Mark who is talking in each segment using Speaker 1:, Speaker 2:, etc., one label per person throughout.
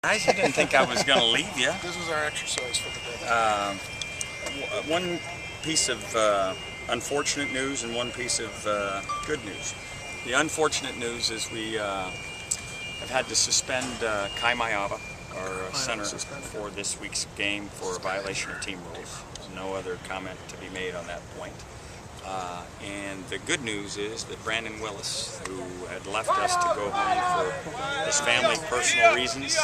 Speaker 1: I didn't think I was going to leave you.
Speaker 2: This was our exercise for the day.
Speaker 1: One piece of unfortunate news and one piece of good news. The unfortunate news is we have had to suspend Kai Maiava, our center, for this week's game for a violation of team rules. There's no other comment to be made on that point. And the good news is that Brandon Willis, who had left us to go home for his family personal reasons,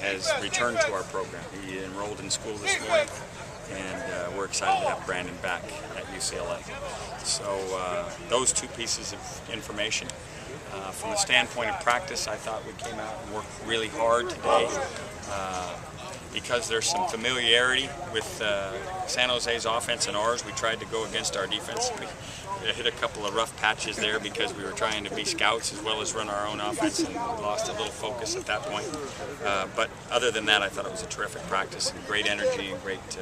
Speaker 1: has returned to our program. He enrolled in school this morning, and we're excited to have Brandon back at UCLA. So those two pieces of information. From the standpoint of practice, I thought we came out and worked really hard today. Because there's some familiarity with San Jose's offense and ours, we tried to go against our defense. We hit a couple of rough patches there because we were trying to be scouts as well as run our own offense, and lost a little focus at that point. But other than that, I thought it was a terrific practice and great energy and great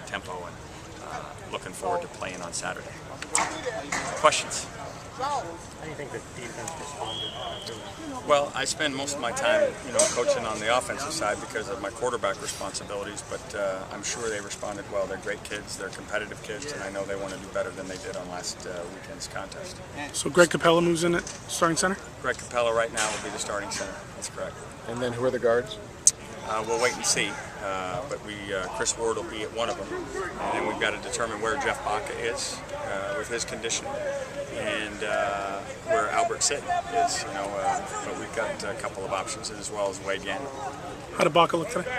Speaker 1: tempo, and looking forward to playing on Saturday. Questions?
Speaker 3: How do you think the defense responded?
Speaker 1: Well, I spend most of my time, coaching on the offensive side because of my quarterback responsibilities, but I'm sure they responded well. They're great kids, they're competitive kids, and I know they want to do better than they did on last weekend's contest.
Speaker 2: So Greg Capella moves in at starting center?
Speaker 1: Greg Capella right now will be the starting center. That's correct.
Speaker 4: And then who are the guards?
Speaker 1: We'll wait and see, but Chris Ward will be at one of them, and then we've got to determine where Jeff Baca is with his condition, and where Albert Sitton is. But we've got a couple of options, as well as Wade Yan.
Speaker 2: How did Baca look today?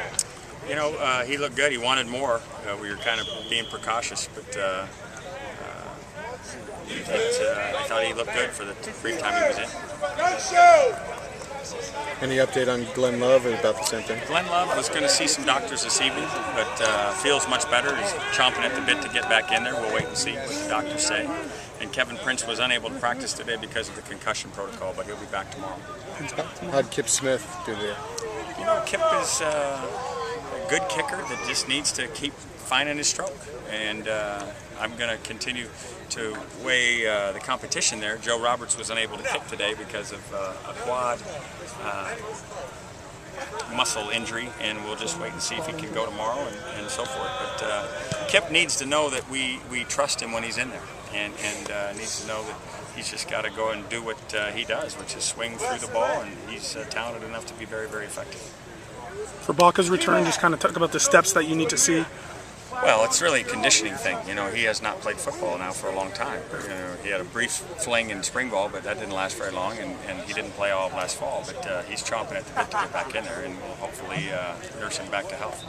Speaker 1: He looked good. He wanted more. We were kind of being precautious, but I thought he looked good for the brief time he was in.
Speaker 4: Any update on Glenn Love, or about the same thing?
Speaker 1: Glenn Love was going to see some doctors this evening, but feels much better. He's chomping at the bit to get back in there. We'll wait and see what the doctors say. And Kevin Prince was unable to practice today because of the concussion protocol, but he'll be back tomorrow.
Speaker 4: How'd Kip Smith do there?
Speaker 1: Kip is a good kicker that just needs to keep finding his stroke. And I'm going to continue to weigh the competition there. Joe Roberts was unable to kick today because of a quad muscle injury, and we'll just wait and see if he can go tomorrow and so forth. But Kip needs to know that we trust him when he's in there, and needs to know that he's just got to go and do what he does, which is swing through the ball, and he's talented enough to be very, very effective.
Speaker 2: For Baca's return, just kind of talk about the steps that you need to see.
Speaker 1: Well, it's really a conditioning thing. He has not played football now for a long time. He had a brief fling in spring ball, but that didn't last very long, and he didn't play all of last fall. But he's chomping at the bit to get back in there, and we'll hopefully nurse him back to health.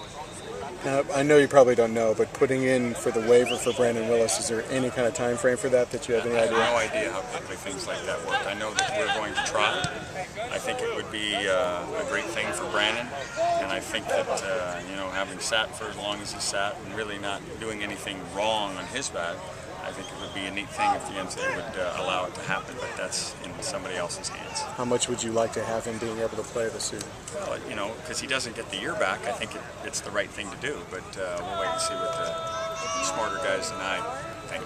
Speaker 4: Now, I know you probably don't know, but putting in for the waiver for Brandon Willis, is there any kind of time frame for that you have any idea?
Speaker 1: I have no idea how quickly things like that work. I know that we're going to try. I think it would be a great thing for Brandon, and I think that having sat for as long as he sat and really not doing anything wrong on his bad, I think it would be a neat thing if the NCAA would allow it to happen, but that's in somebody else's hands.
Speaker 4: How much would you like to have him being able to play this season?
Speaker 1: Well, because he doesn't get the year back, I think it's the right thing to do, but we'll wait and see what the smarter guys than I think.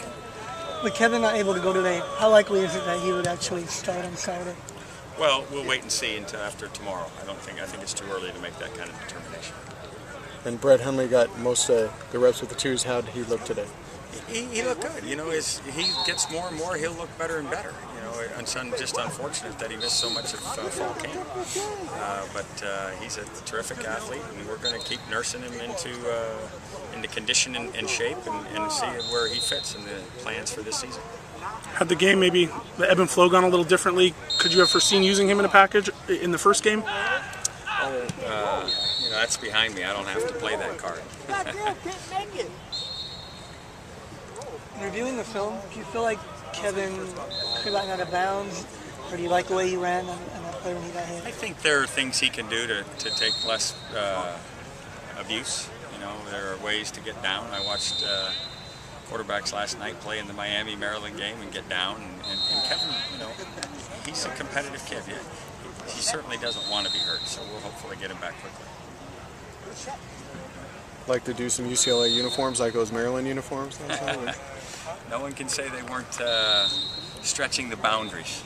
Speaker 5: With Kevin not able to go today, how likely is it that he would actually start on Saturday?
Speaker 1: Well, we'll wait and see until after tomorrow. I think it's too early to make that kind of determination.
Speaker 4: And Brett Hundley got most of the reps with the twos. How did he look today?
Speaker 1: He looked good. As he gets more and more, he'll look better and better. It's just unfortunate that he missed so much of fall camp. But he's a terrific athlete, and we're going to keep nursing him into condition and shape, and see where he fits in the plans for this season.
Speaker 2: Had the game, maybe the ebb and flow, gone a little differently? Could you have foreseen using him in a package in the first game?
Speaker 1: That's behind me. I don't have to play that card.
Speaker 5: Reviewing the film, do you feel like Kevin could have gotten out of bounds, or do you like the way he ran on that play when he got hit?
Speaker 1: I think there are things he can do to take less abuse. There are ways to get down. I watched quarterbacks last night play in the Miami-Maryland game and get down, and Kevin, he's a competitive kid. He certainly doesn't want to be hurt, so we'll hopefully get him back quickly.
Speaker 4: Like to do some UCLA uniforms like those Maryland uniforms?
Speaker 1: No one can say they weren't stretching the boundaries.